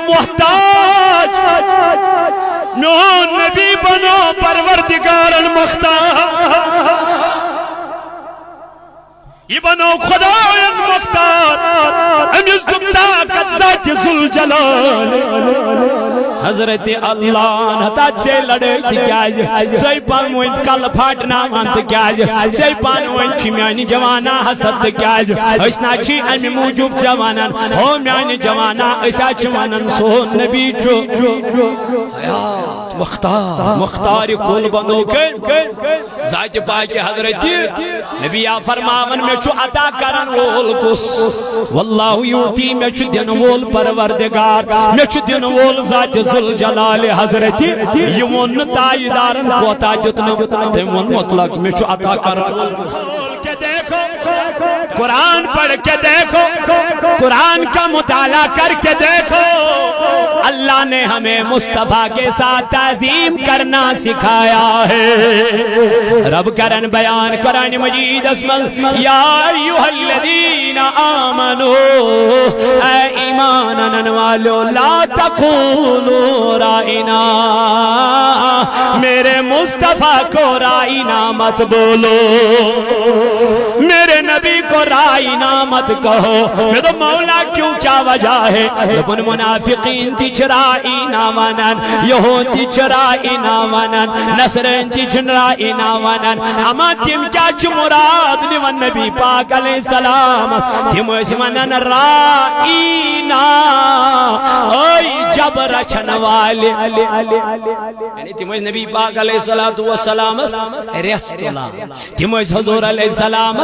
محتاج میون نبی بنو پروردگارن مختار یہ بنو خداین مختار امیز دکتا قدزات ذوالجلال حضرت اللہ نتاج سے لڑے تھی کیاج سی پانوین کل پھاٹنا مانت کیاج سی پانوین چھی میانی جوانا حسد کیاج اشنا چھی امی موجوب جوانان ہو میانی جوانا اشا چوانان سون نبی چو حیات مختار کل بنو کے ذات پاک حضرت نبی فرماون میں چو عطا کرن وول کس واللہ یوتی میں چو دن وول پروردگار میں چو دن وول ذات ذوالجلال حضرت یمون تاجدارن کوتا جتن تیمون مطلق میں چو عطا کرن کے دیکھو قرآن پڑھ کے دیکھو قرآن کا مطالعہ کر کے دیکھو اللہ نے ہمیں مصطفیٰ کے ساتھ تعظیم کرنا سکھایا ہے رب کرن بیان قرآن مجید اسمل یا ایوہ الذین آمنو اے ایمانن والو لا تقولوا رائنا میرے مصطفیٰ کو رائنا مت بولو میرے نبی کو رائنا مت کہو میں تو مولا کیوں کیا وجہ ہے لپن منافقین تیچ رائنا ونن یہود تیچ رائنا ونن نصرین تیچ رائنا ونن اما تیم کیا چھ مراد لیون نبی پاک علیہ السلام تیم ایسی ونن رائنا اوئی جب رچن والے یعنی تیم ایسی نبی پاک علیہ السلام ریستولا تیم ایسی حضور علیہ السلام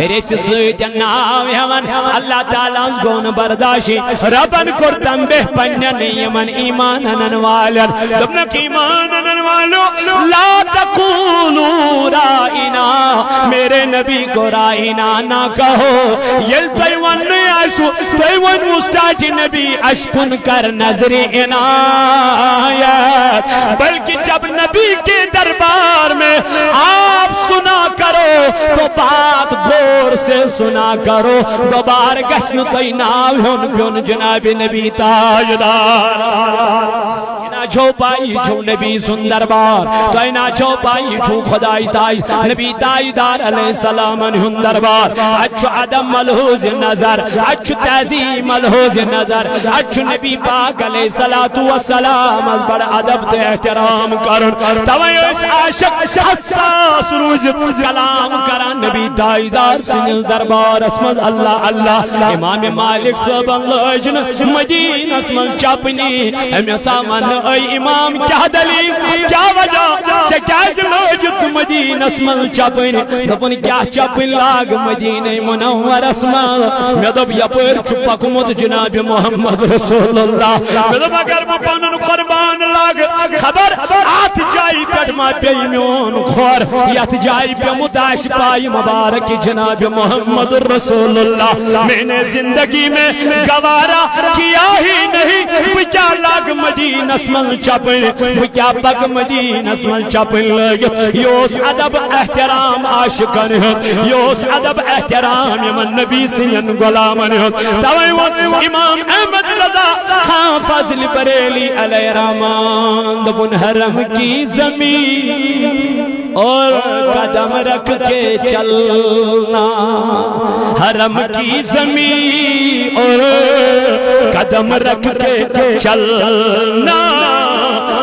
ریچ سویت ناو یمن اللہ تعالیٰ گون برداشی ربن کرتم بے پنن یمن ایمانن والن دبنک ایمانن والو لا تقولوا رائنا میرے نبی کو رائنا نہ کہو یل تیون ایسو تیون مستاج نبی اشکن کر نظر عنایت بلکہ جب نبی کے دربار میں آپ سنا کرو تو بات غور سے سنا کرو دوبار گشن کوئی ناو ہون پیون جناب نبی تاجدار اینا چھو پائی چھو نبی سندربار تو اینا چھو پائی چھو خدای تاج نبی تاجدار علیہ السلام انہن دربار اچھو عدم ملحوظ نظر اچھو تعظیم ملحوظ نظر اچھو نبی پاک علیہ السلام از بڑا عدب تے احترام کرن توئی اس عاشق حساس روز کلام کرن نبی تاجدار سنل دربار اسمد اللہ اللہ امام مالک صاحب اللہ جن مدین اسمد چاپنی ہمیں سامان اے امام کیا دلیل کیا وجہ سے کیا جلوجت مدین اسمد چاپنی ربن کیا چاپن لاغ مدین منور اسمد میں دب یپر چھپا کمت جناب محمد رسول اللہ میں دب اگر مپانن قربان لاغ خبر آت جائی پیٹ ما پیمیون خور یات جائی پی متاش پائی مبارک جناب محمد رسول اللہ میں نے زندگی میں گوارا کیا ہی نہیں وہ کیا لاغ مدین اسمل چپن وہ کیا پک مدین اسمل چپن لگ یوس عدب احترام عاشقن ہن یوس عدب احترام یمن نبی سین غلامن ہن توئی امام احمد رضا خان فضل بریلی علیہ رحمان دبن حرم کی زمین اور قدم رکھ کے چلنا حرم کی زمین اور قدم رکھ کے چلنا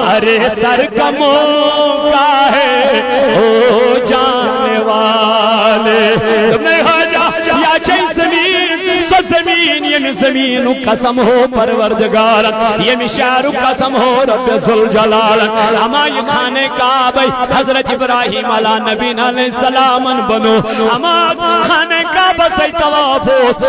ارے سر کا موقع ہے او جانے والے تمہیں حاجہ یا چاہی زمین سو زمین یہ زمین قسم ہو پروردگار یہ مشار قسم ہو رب ذوالجلال اما یہ خانے کعبہ حضرت ابراہیم علیہ نبی علیہ السلام بنو اما خانے کعبہ سے طواف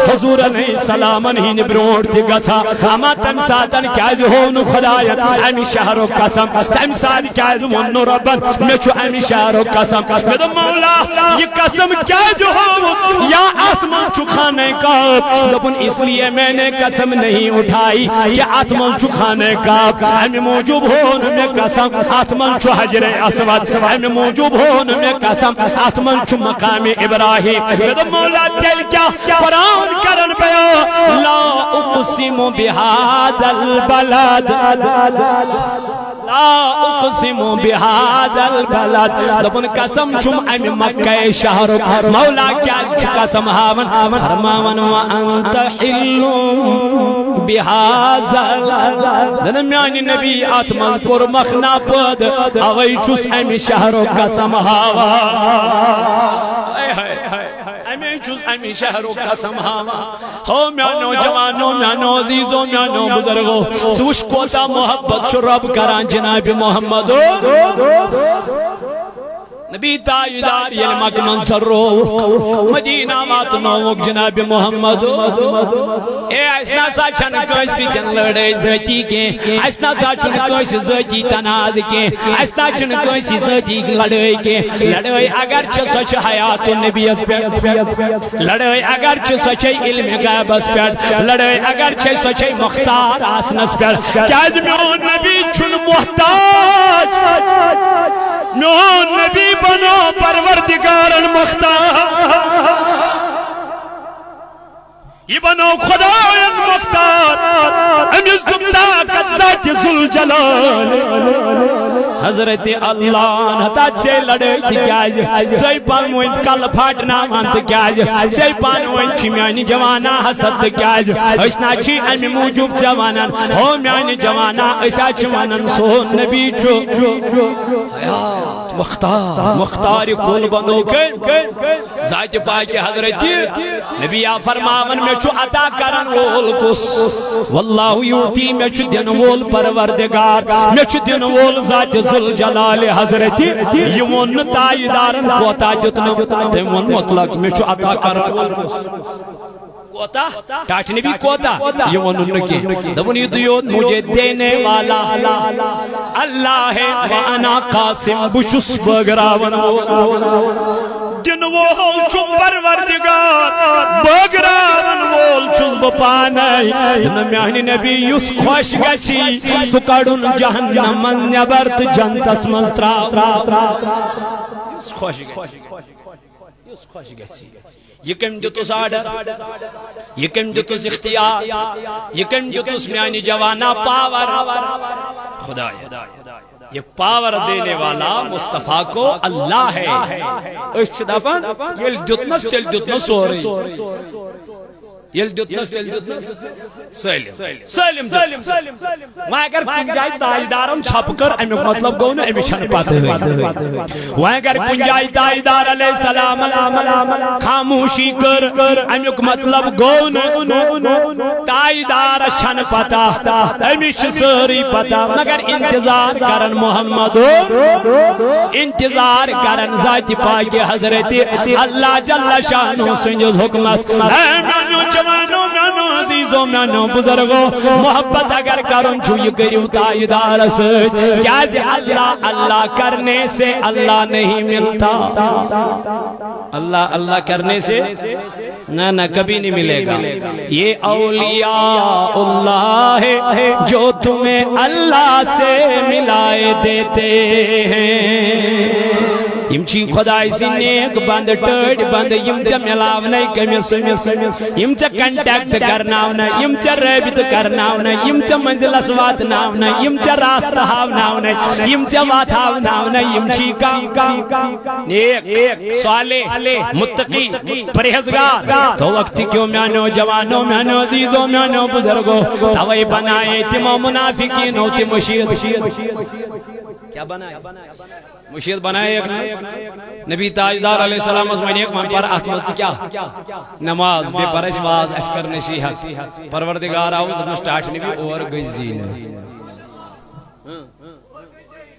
حضور علیہ السلام ہی نبروٹ تھی گتھا اما تم ساتن کیا جو ہونو خدایت امی شہر قسم تم ساتن کیا جو ہونو ربن میں چھو امی شہر قسم میں تو مولا یہ قسم کیا جو ہو یا آسمان چھو خانے کعبہ لبن اس لیے میں نے قسم نہیں اٹھائی کہ آتمل چھو خانے کا ہمیں موجود ہون میں قسم آتمل چھو حجر اسود ہمیں موجود ہون میں قسم آتمل چھو مقام ابراہیم میرے مولا دل کیا قرآن کرن پیا لا اقسم بهذا البلد لا اقسم بهذا البلد دبن قسم چھم ام مکہ شہر مولا کیا قسم ہاون فرماون وانت حل بهذا دن میانی نبی آتمان کور مخنا پد اوی چھس ام شہر قسم ہاون امی شہروں کا سمہاما ہو میانو جوانو میانو عزیزو میانو بزرگو سوش کوتا محبت چھو رب کران جناب محمد نبی تاجدار یلمک منصر رو مدینہ ماتنوک جناب محمد اے ایسنا سا چھن کسی جن لڑے ذاتی کے ایسنا سا چھن کسی ذاتی تناز کے ایسنا چھن کسی ذاتی لڑے کے لڑے اگر چھ سچ حیات نبی اس پیٹ لڑے اگر چھ سچ علم غیب اس پیٹ لڑے اگر چھ سچ مختار آسنس پیٹ کیا میون نبی چھن محتاج میون نبی بنو پروردگار المختار یہ بنو خدا المختار امیز دکتا قدزات ذوالجلال حضرت اللہ نتاج سے لڑے تھی کیاج زی پانوین کل پھاٹنا مانت کیاج زی پانوین چی میانی جوانا حسد کیاج اسنا چی امی موجوب جوانان ہو میانی جوانا ایسا چوانان سون نبی چو حیات مختار کل بنو کے ذات پاکی حضرت نبی فرماون میں چھو عطا کرن وول کس واللہ یوتی میں چھو دن وول پروردگار میں چھو دن وول ذات ذوالجلال حضرت یمون تاجدارن کوتا جتنا تیمون مطلق میں چھو عطا کرن وول کس کوتا ٹاٹنی بھی کوتا یمون انکی دبنی دیوت مجھے دینے والا اللہ ہے وانا قاسم بچس بگراون دن وول چھو پروردگار بگراون وول چھس بپانائی دن میانی نبی یس خوش گچی سکڑن جہنم من نبرت جنتس مزترا یس خوش گچی یہ کم جتوس آڈر یہ کم جتوس اختیار یہ کم جتوس میانی جوانا پاور خدا یہ پاور دینے والا مصطفیٰ کو اللہ ہے اس دفعہ یہ جتنس تل جتنس ہو رہی یل جتنس تل جتنس سلم وہاں اگر کنجائی تاجدارم چھپ کر امیق مطلب گو نا امی شن پاتے ہوئی وہاں اگر کنجائی تاجدار علیہ السلام خاموشی کر امیق مطلب گو نا تاجدار شن پاتا امی شسری پاتا مگر انتظار کرن محمد انتظار کرن ذات پاک حضرت اللہ جل شانہ سنجد حکمس جوانو میانو عزیزو میانو بزرگو محبت اگر کرن چھو یہ کریو تاجدار سے کیا سے اللہ کرنے سے اللہ نہیں ملتا اللہ کرنے سے نہ کبھی نہیں ملے گا یہ اولیاء اللہ ہے جو تمہیں اللہ سے ملائے دیتے ہیں یم چی خدای سی نیک بند ٹڑ بند یم چا ملاونے کمیس یم چا کنٹیکٹ کرناونے یم چا رابط کرناونے یم چا منزل اسوات ناونے یم چا راست ہاوناونے یم چا وات ہاوناونے یم چی کا نیک صالح متقی پرہزگار تو وقتی کیوں میانو جوانو میانو عزیزو میانو بزرگو توائی بنائے تیمو منافقینو تی مشید کیا بنائے مشید بنائے ایک نبی تاجدار علیہ السلام از منی ایک من پر احتمال سے کیا نماز بے پرش باز اشکر نصیحت پروردگار آؤز مشتاٹ نبی اور گزین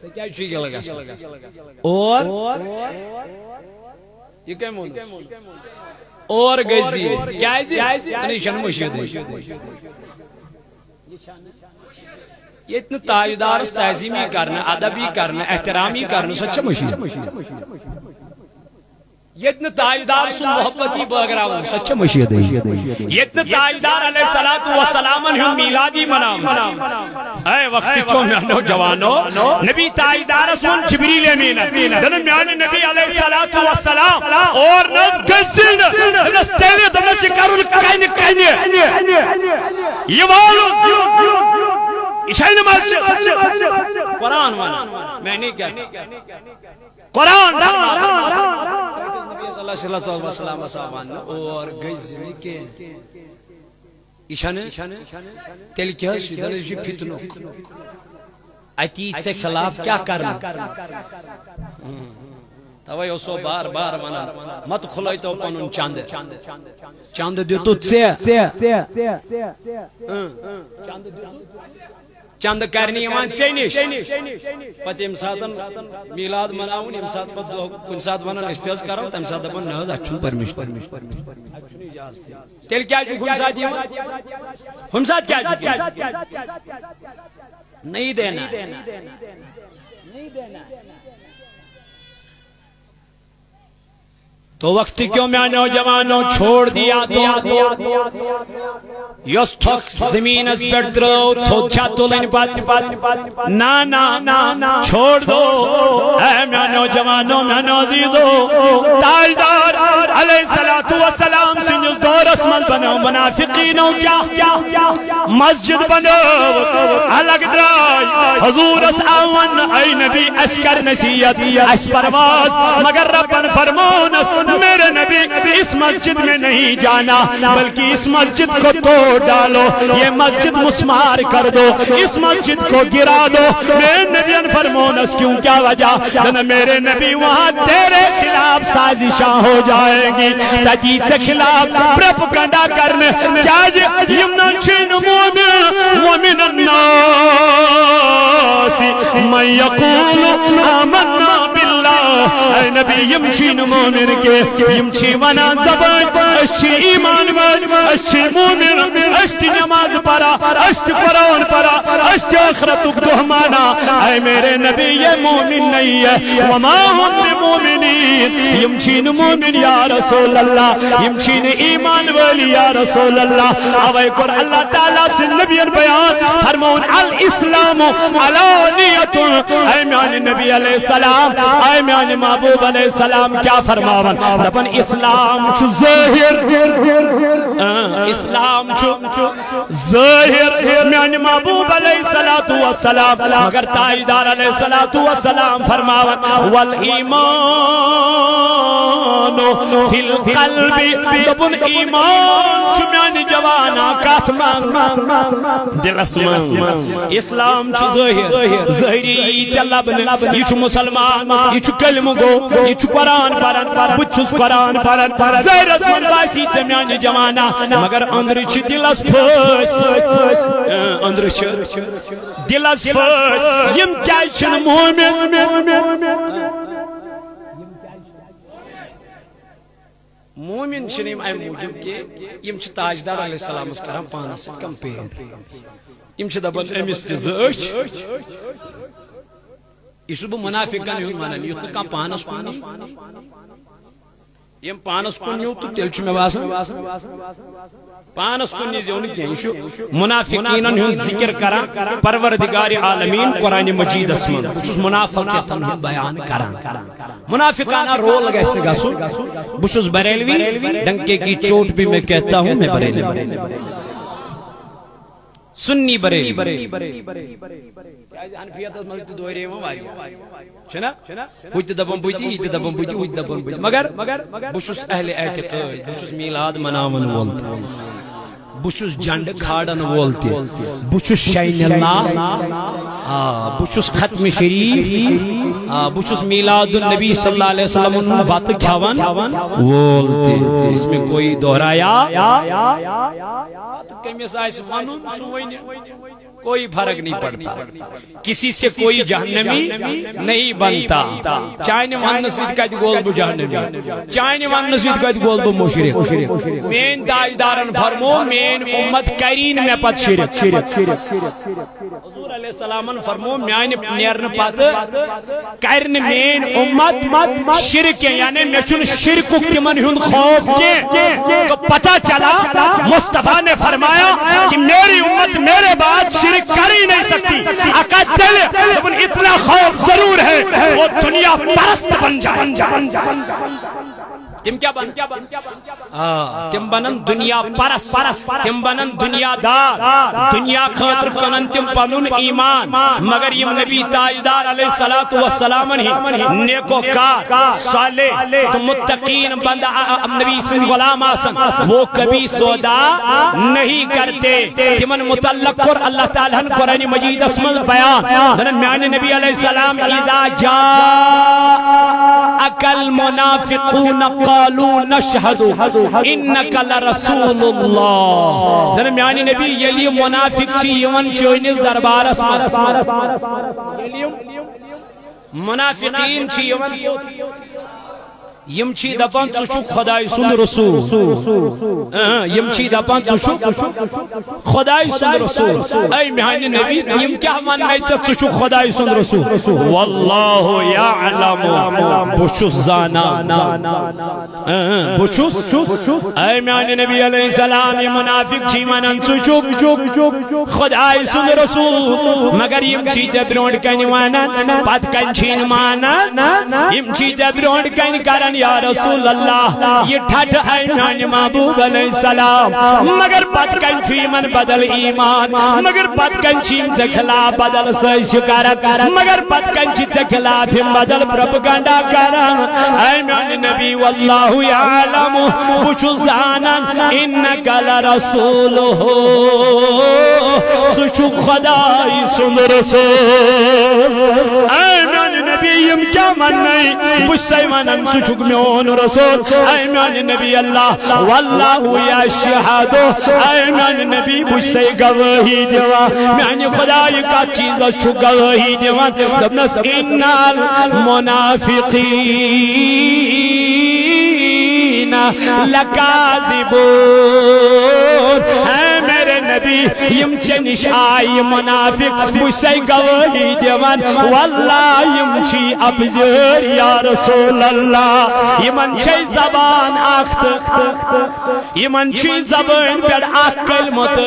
کیا چیز لگا اور یہ کیا مون اور گزین کیا ہے شن مشید یہ اتنا تاجدار تعظیمی کرنا ادبی کرنا احترامی کرنا سچا مشید یتن تاجدار سن محبتی بغراون سچ مشید یتن تاجدار علیہ الصلوۃ والسلام ہن میلادی منام اے وقت کیوں میانو جوانو نبی تاجدار سن جبریل امین دن میان نبی علیہ الصلوۃ والسلام اور نس گزین نس تیلے دنس کرن کین کین یہ والو اشائی نماز قرآن وانا میں نے کیا قرآن نبی صلی اللہ علیہ وسلم صاحبان اور گزنی کے اشانے تیل کیا سیدھنے جی فتنک عتیق سے خلاف کیا کرنا توائی اسو بار بار وانا مت کھلائی تو پنن چاند چاند دیو تو چند کرنی ایمان چینش پت ام ساتن میلاد مناون ام سات پت کن سات ونن استعاذ کرو تم سات دپن نہ اچھن پرمیشن تیل کیا جو ہم سات ہم سات کیا نہیں دینا تو وقت کیوں میں نوجوانوں چھوڑ دیا تو یس تھک زمین اس پر درو تھوک کیا تولین بات نا چھوڑ دو اے میں نوجوانوں میں نوزیدو تاجدار علیہ السلام سنجز دور اسمل بنو منافقینوں کیا مسجد بنو الگ درائی حضور اس آون اے نبی اسکر نصیت اس پرواز مگر ربن فرمون میرے نبی اس مسجد میں نہیں جانا بلکہ اس مسجد کو توڑ ڈالو یہ مسجد مسمار کر دو اس مسجد کو گرا دو میرے نبی فرمونس کیوں کیا وجہ جن میرے نبی وہاں تیرے خلاف سازشاں ہو جائیں گی تجید سے خلاف پروپیگنڈا کرنے کیا یمن چھن مومن ومن الناس من یقول آمنا باللہ اے نبی یمچین مومن کے یمچی ونا زبان اشی ایمان ون اشی مومن اشتی نماز پڑا اشتی قرآن پڑا اشتی آخرتک دہمانا اے میرے نبی یہ مومن نہیں ہے وما ہم مومنین یمچین مومن یا رسول اللہ یمچین ایمان والی یا رسول اللہ اوے کر اللہ تعالیٰ سے نبی بیان فرمون الاسلام علانیت اے میان نبی علیہ السلام اے میان محبوب علیہ السلام کیا فرماون دپن اسلام چھو ظاہر اسلام چھو ظاہر میان محبوب علیہ السلام مگر تاجدار علیہ السلام فرماون والایمان فی القلب دپن ایمان چھو میان جوانا کاتمان دل اسمان اسلام چھو ظاہر ظاہری چلبن یہ چھو مسلمان یہ چھو کلم گو یہ چھو قرآن پرن بچھس قرآن پرن ظاہر اسمان باسی تمیان جوانا مگر اندر چھ دل اس پھس اندر چھ دل اس پھس یم کیا چھن مومن چھنیم اے موجب کے یم چھ تاجدار علیہ السلام اس کرام پانا ست کمپیر یم چھ دبن امس تزاش یہ چھو منافقان ہون مانن یوت کم پانس کن یم پانس کن یو تو تیل چھو میں باسن پانس کن نیزیون کیا چھو منافقینن ہون ذکر کرا پروردگار عالمین قرآن مجید اسمان چھوس منافقیتن ہون بیان کرا منافقانہ رول گیس نگا سو بشوس بریلوی ڈنکے کی چوٹ بھی میں کہتا ہوں میں بریلوی سنی بریلی حنفیت مسجد دوری میں واری چھنا ہوئی دبن بویتی ہوئی دبن بویتی ہوئی دبن بویتی مگر بشوس اہل اعتقاد بشوس میلاد مناون وولتا بشوس جنڈ کھاڑن وولتی بشوس شین اللہ بشوس ختم شریف بشوس میلاد النبی صلی اللہ علیہ وسلم بات کھاون وولتی اس میں کوئی دہرایا کمیس آئیس وانون سوئنی کوئی فرق نہیں پڑتا کسی سے کوئی جہنمی نہیں بنتا چاہنے ون سید کت گول بہ جہنمی چاہنے ون سید کت گول بہ مشرک مین تاجدارن فرمو مین امت کرین میں پت شرک حضور علیہ السلام فرمو میان نیرن پت کرن مین امت شرک یعنی میں چھن شرک تمن ہند خوف کے تو پتہ چلا مصطفیٰ نے فرمایا کہ میری امت میرے بعد شرک کر ہی نہیں سکتی اکدل لیکن اتنا خوف ضرور ہے وہ دنیا پرست بن جائے تم کیا بن تم بنن دنیا پرست تم بنن دنیا دار دنیا خاطر کنن تم پنن ایمان مگر یم نبی تاجدار علیہ الصلوۃ والسلام ہی نیکو کار صالح تو متقین بندہ نبی سے غلام آسن وہ کبھی سودا نہیں کرتے تمن متعلق کر اللہ تعالی نے قرآن مجید اسمل بیان میان نبی علیہ السلام اذا جاءك المنافقون قالوا نشهد انك لرسول الله درمیان نبی یلی منافق چھ یمن چونس دربارس منافقین چھ یمن یم چھ دپان ژٕ چھُکھ خداے سُنٛد رسول یم چھ دپان ژٕ چھُکھ خداے سُنٛد رسول اے میانہِ نبی یم کیا وننے ژٕ چھُکھ خداے سُنٛد رسول واللہ یعلم بہٕ چھُس زانان بہٕ چھُس اے میانہِ نبی علیہ السلام یہ منافق چھ ونان ژٕ چھُکھ خداے سُنٛد رسول مگر یم چھ ژےٚ برونٛٹھ کنہِ ونان پتہٕ کنہِ چھی نہٕ مانان یم چھ ژےٚ برونٛٹھ کنہِ کران یا رسول اللہ یہ ٹھٹ ہے میان محبوب علیہ السلام مگر پت کنچی من بدل ایمان مگر پت کنچی سے خلاف بدل سیش کرن مگر پت کنچی سے خلاف بدل پروپیگنڈا کرن اے میان نبی واللہ یعلم بچو زانن انکا لرسول ہو سچو خدای سن رسول اے میان نبی یم کیا من نہیں بچ ونن سچو میون رسول اے میان نبی اللہ واللہ یشہد اے میان نبی بجھ گواہی دیوا میان خدای کا چیز چھو گواہی دیوا دبنس ان المنافقین لکاذبون اے میرے نبی یم چنش آئی منافق بجھ گواہی دیوان واللہ یم چھی ابزر یا رسول اللہ یمن چھ زبان آخت یمن چھ زبان پر آخ کلمت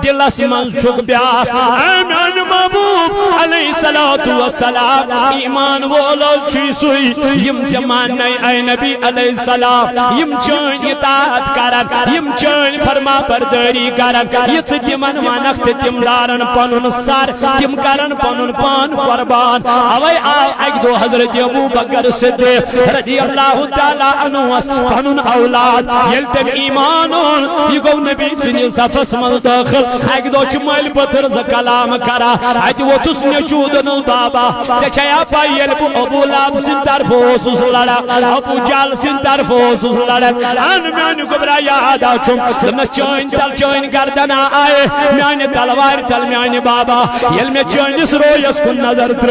دلس من چھک بیاخ اے میان محبوب علیہ السلام ایمان وولو چھ سوئی یم زمان نئی اے نبی علیہ السلام یم چون اطاعت کرن یم چون فرما برداری کرن یت تمن ونخت تم دارن پنن سر تم کرن پنن پان قربان اوے آو اک دو حضرت ابو بکر صدیق رضی اللہ تعالی عنہ پنن اولاد یل تم ایمان یہ گو نبی سن صفس من داخل اک دو چمل پتھر ز کلام کرا ات وہ تس نچودن بابا چچیا پایل ابو لاب سن طرف اوسس لڑا ابو جال سن طرف اوسس لڑا ان میان گبرا یاد اچم تم چون تل چون گردن آئے میان تلوار تل میان بابا یل میں چونس رویس کن نظر تر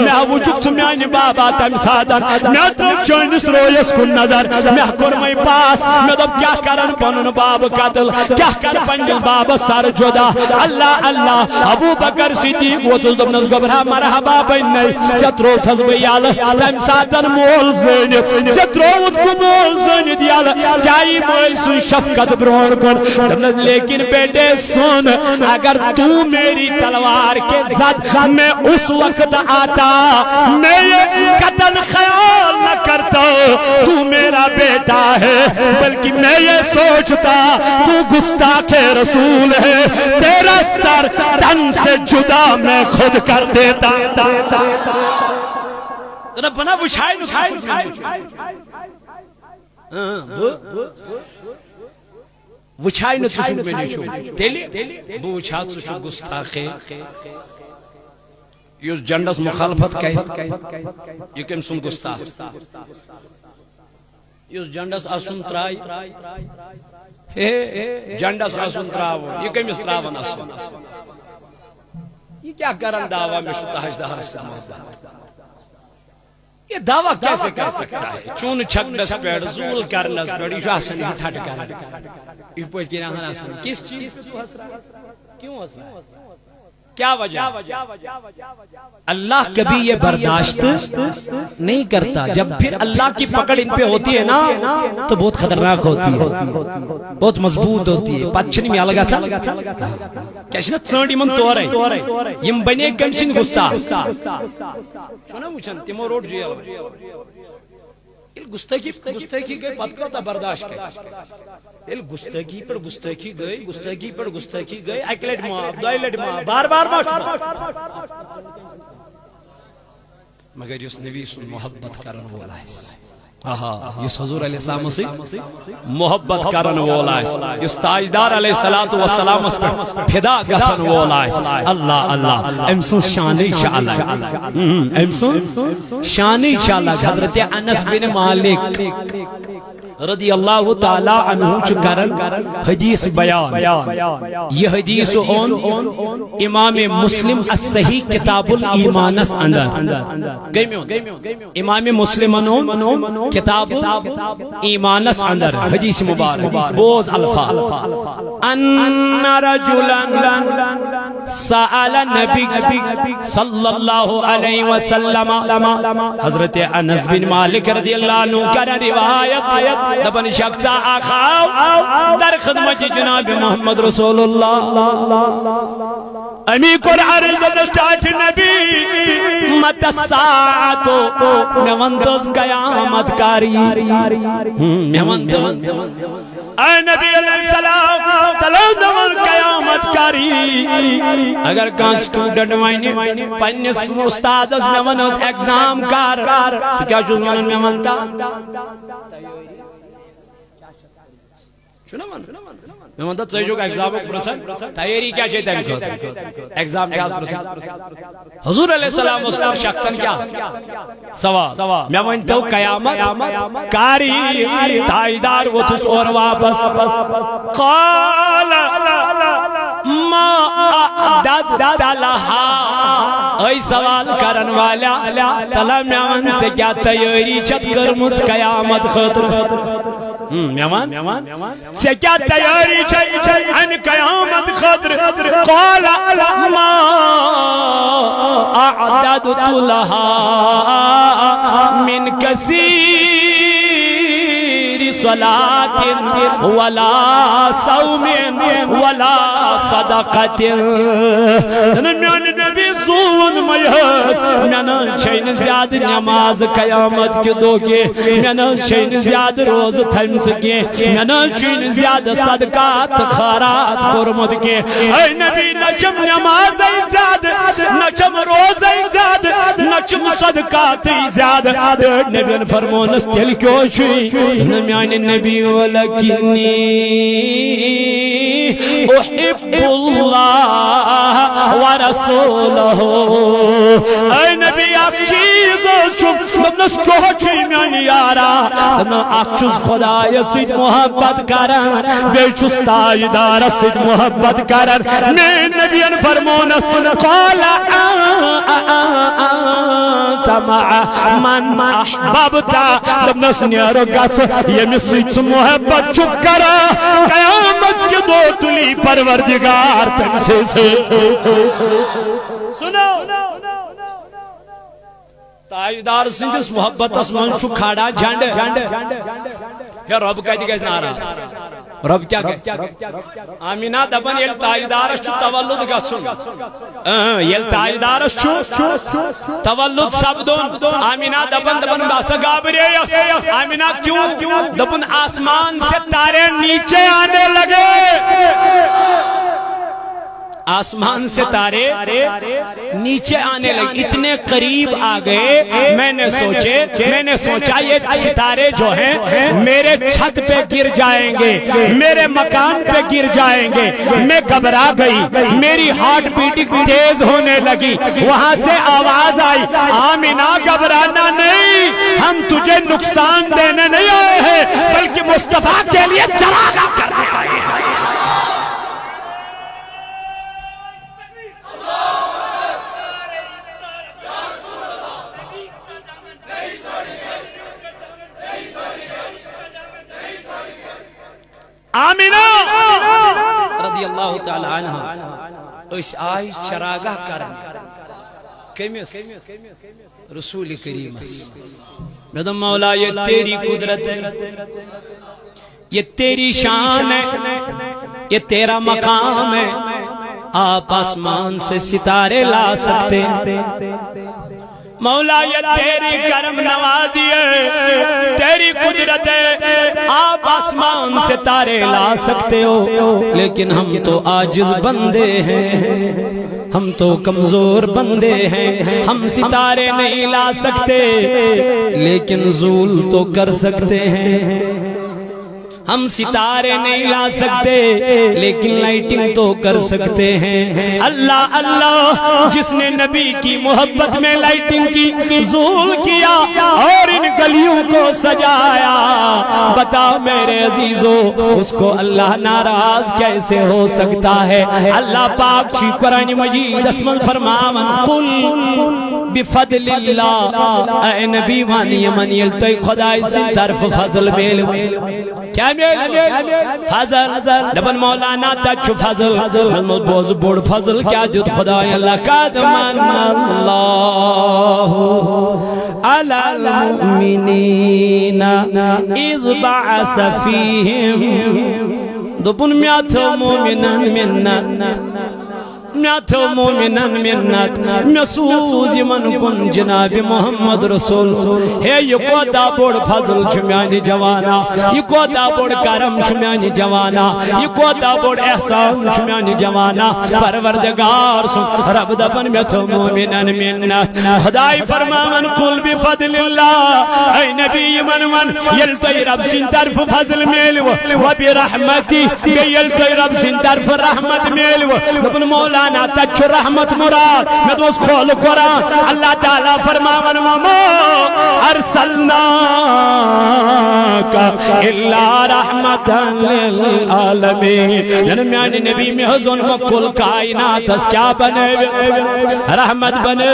میں وچک میان بابا تم سادن میں تر چونس رویس کن نظر میں کرمے پاس میں دب کیا کرن پنن باب قتل کیا کر پنن باب سر جدا اللہ اللہ ابو بکر صدیق وہ تو دبنس گبرا مرحبا بن چترو تھز بیال تم سادن مول زین چترو مول زین دیال چائی مول سن شفقت برون کن لیکن بیٹے سن اگر تو میری تلوار کے زد میں اس وقت آتا میں یہ قتل خیال نہ کرتا تو میرا بیٹا ہے بلکہ میں یہ سوچتا تو گستاخ رسول ہے تیرا سر تن سے جدا میں خود کر دیتا ربنا وچھائی وچھائی نہ تشک میں نیچو تیلی بو وچھا تشک گستاخے یوز جنڈس مخالفت کہے یہ کم سن گستاخ یوز جنڈس اسن ترائی جنڈس اسن تراو یہ کم اس تراون اسن یہ کیا کرن دعویٰ میں شو تاجدار سے محبت؟ یہ دعویٰ کیسے کر سکتا ہے؟ چون چھکنس پیڑ زول کرنس پیڑ یہ آسن یہ ٹھٹ کرن یہ پوچھ کے رہن آسن کس چیز پہ تو حس رہا ہے؟ کیوں حس رہا ہے؟ کیا وجہ؟ اللہ کبھی یہ برداشت نہیں کرتا. جب پھر اللہ کی پکڑ ان پہ ہوتی ہے نا تو بہت خطرناک ہوتی ہے, بہت مضبوط ہوتی ہے. پچھنی میں الگا سا کیا چھنا ژنڈ من تور یم بنے کم سن گستا چھنا وچھن تمو روڈ جیل گستاخی گئی پتہ کوتا برداشت کر گستاخی پر گستاخی گئی گستاخی پر گستاخی گئی اک لٹ معاف دو لٹ معاف بار بار معاف مگر اس نبی سے محبت کرن والا ہے اس حضور علیہ السلام سے محبت کرن والا ہے اس تاجدار علیہ الصلوۃ والسلام پر فدا گژھن والا ہے. اللہ اللہ ام سن شان انشاءاللہ ام سن شان انشاءاللہ حضرت انس بن مالک رضی اللہ تعالی عنہ چکرن حدیث بیان. یہ حدیث اون امام مسلم الصحیح کتاب الایمان اس اندر امام مسلم انون کتاب ایمان اس اندر حدیث مبارک بوز الفاظ ان رجلا سأل نبی صلی اللہ علیہ وسلم. حضرت انس بن مالک رضی اللہ عنہ کا روایت دبن شخص آخاو در خدمت جناب محمد رسول اللہ امی کو عرض دلتاج نبی مت الساعتو میوندوز قیامت کاری میوندوز اے نبی علیہ السلام تلوندوز قیامت کاری. اگر کان سٹوڈنٹ وائنی پنیس استادس میوندوز ایگزام کار کیا چوز منن میونتا میں مانتا چاہیے کہ ایگزام پروسن تیاری کیا چاہیے تھا ایگزام کیا پروسن حضور علیہ السلام اس پر شخصاً کیا سوا میں مانتا ہوں قیامت کاری تاجدار وہ تس اور واپس قال ما اعددت لها اے سوال کرن والا تلا میوان سے کیا تیاری چت کرمس قیامت خطر میوان سے کیا تیاری چاہیے ان قیامت خطر قال ما اعددت لها من کثیر صلاة ولا صوم ولا صدقت میان نبی زون میاس میانا چھین زیاد نماز قیامت کے دو کے میانا چھین زیاد روز تھمس کے میانا چھین زیاد صدقات خارات قرمت کے. اے نبی نچم نماز زیاد نچم روز زیاد نچم صدقات زیاد. نبی فرمونس تل کیوں چھوئی میان نبی ولکنی احب اللہ ورسولہ. اے نبی اک چیز دبنس کیوں چھوئی میان یارا دبنا اک چوز خدای سید محبت کرن بے چوز تاجدار سید محبت کرن. میں نبی فرمونس قال انت مع من احببتا دبنس نیارو گس یمی سید محبت چکرا قیامت کے دو تلی پروردگار تن سے سنو تاجدار سنجس محبت اسمان چھو کھاڑا جھنڈ یا رب کہتی گئے نارا رب کیا کہتے آمینہ دبن یل تاجدارش چھو تولد کا سن یل تاجدارش چھو تولد سب دون آمینہ دبن باسا گابرے آمینہ کیوں دبن آسمان سے تارے نیچے آنے لگے آسمان سے تارے نیچے آنے لگے اتنے قریب آ گئے. میں نے سوچا یہ ستارے جو ہیں میرے چھت پہ گر جائیں گے میرے مکان پہ گر جائیں گے. میں گھبرا گئی میری ہارٹ بیٹنگ تیز ہونے لگی. وہاں سے آواز آئی آمینہ گھبرانا نہیں ہم تجھے نقصان دینے نہیں آئے ہیں بلکہ مصطفیٰ کے لیے چراغاں کرنے آئے ہیں. اللہ تعالی عنہ اس آئی چراگاہ کرن کمس رسول کریم میں دم مولا یہ تیری قدرت ہے یہ تیری شان ہے یہ تیرا مقام ہے آپ آسمان سے ستارے لا سکتے مولا یہ تیری کرم نوازی ہے تیری قدرت ہے آپ آسمان سے ستارے لا سکتے ہو لیکن ہم تو عاجز بندے ہیں ہم تو کمزور بندے ہیں ہم ستارے نہیں لا سکتے لیکن زول تو کر سکتے ہیں ہم ستارے نہیں لا سکتے لیکن لائٹنگ تو کر سکتے ہیں اللہ اللہ جس نے نبی کی محبت میں لائٹنگ کی ظہور کیا اور ان گلیوں کو سجایا بتا میرے عزیزو اس کو اللہ ناراض کیسے ہو سکتا ہے اللہ پاک چی قرآن مجید اسمل فرماون قل بفضل اللہ اے نبی وانی من یلتوی خدای سے طرف فضل میل کیا فضل دبن مولانا تچ فضل بوز بوڑ فضل کیا دیت خدای اللہ قد من اللہ علی المؤمنین اذ بعث فیہم دبن میاتو مومنان منت میاتو مومنان منت مسوز من کن جناب محمد رسول ہے یہ کوتا بوڑ فضل چھمیانی جوانا یہ کوتا بوڑ کرم چھمیانی جوانا یہ کوتا بوڑ احسان چھمیانی جوانا پروردگار سن رب دبن میاتو مومنان منت خدای فرمامن قل بفضل اللہ اے نبی من یلتوی رب سن طرف فضل میلو و برحمتی یلتوی رب سن طرف رحمت میلو دبن مولا نا تچ رحمت مراد میں دوست کھول قرآن اللہ تعالیٰ فرماون وما ارسلناک الا رحمتا للعالمین یعنی نبی محضن مکل کائنات اس کیا بنے رحمت بنے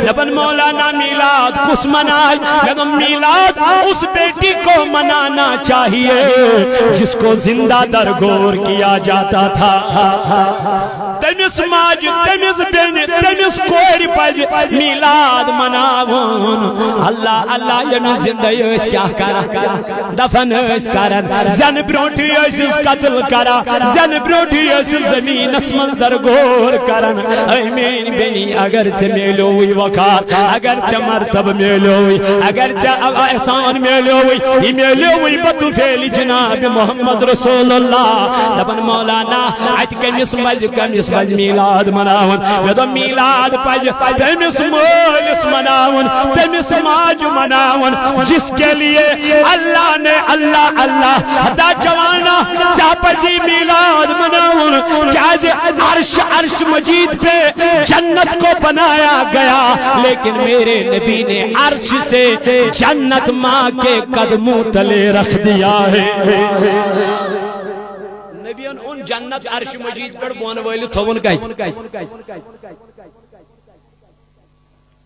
جبن مولانا میلاد کس منائی لیکن میلاد اس بیٹی کو منانا چاہیے جس کو زندہ درگور کیا جاتا تھا تمس ماج تمس بین تمس کوری پاج میلاد مناون اللہ اللہ یمی زندہ اس کیا کرا دفن اس کرن زن بروٹی اس قتل کرا زن بروٹی اس زمین اسمن درگور کرن ایمین بینی اگرچہ میلوی وقار اگرچہ مرتب میلوی اگرچہ احسان میلوی یہ میلوی بطو فیل جناب محمد رسول اللہ دبن مولانا آیت کمیس مجھ میلاد مناون میں میلاد پج تمس مولس مناون تمس ماج مناون جس کے لیے اللہ نے اللہ اللہ دا جوانا چاپجی میلاد مناون کیا عرش مجید پہ جنت کو بنایا گیا لیکن میرے نبی نے عرش سے جنت ماں کے قدموں تلے رکھ دیا ہے نبیان ان جنت عرش مجید پر بون ویلی تھون کئی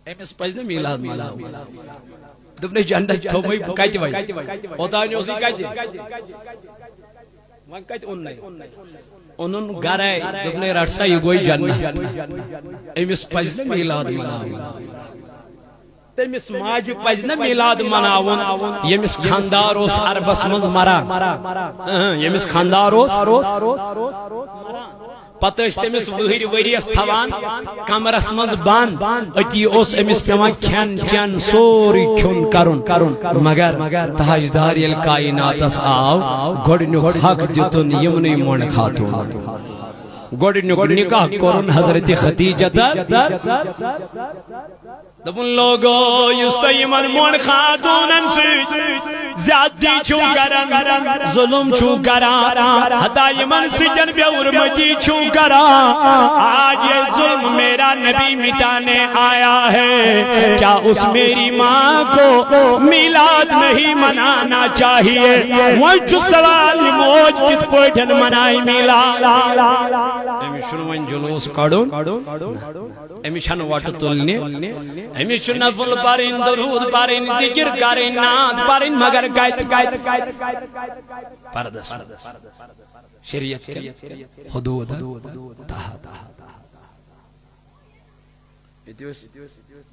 ایمس پجنے میلاد مناون دبنے جنت تھوئی کئی وی اوتانی اسی کئی وان کئی ان نہیں انہوں گرے دبنے رٹسا یہ گوئی جنت ایمس پجنے میلاد مناون تمس ماج پزن میلاد مناون یمس خاندار اس عربس مز مرا یمس خاندار اس پتہ تمس وہر وریس تھوان کمرس مز بند اتی اس امس پیوان کھین چین سوری کھن کرن مگر تاجدار یل کائناتس آو گۄڈنیُک حق دِتُن یمنٕے مۄنڈ خاتون گۄڈنیُک نکاح کوٚرُن حضرت خدیجہ دبن لوگو یستا یمن مون خاتونن سی زیادتی چھو کرن ظلم چھو کرن حتی یمن سجن پہ ارمتی چھو کرن آج یہ ظلم میرا نبی مٹانے آیا ہے کیا اس میری ماں کو میلاد نہیں منانا چاہیے وچ سوال موج کت پوٹن منائی میلاد امی شنوان جلوس کڑون امی شنو واٹو تلنے امی شنو نفل پارین درود پارین ذکر کرین ناد پارین مگر گائت پردس شریعت کے حدود تحت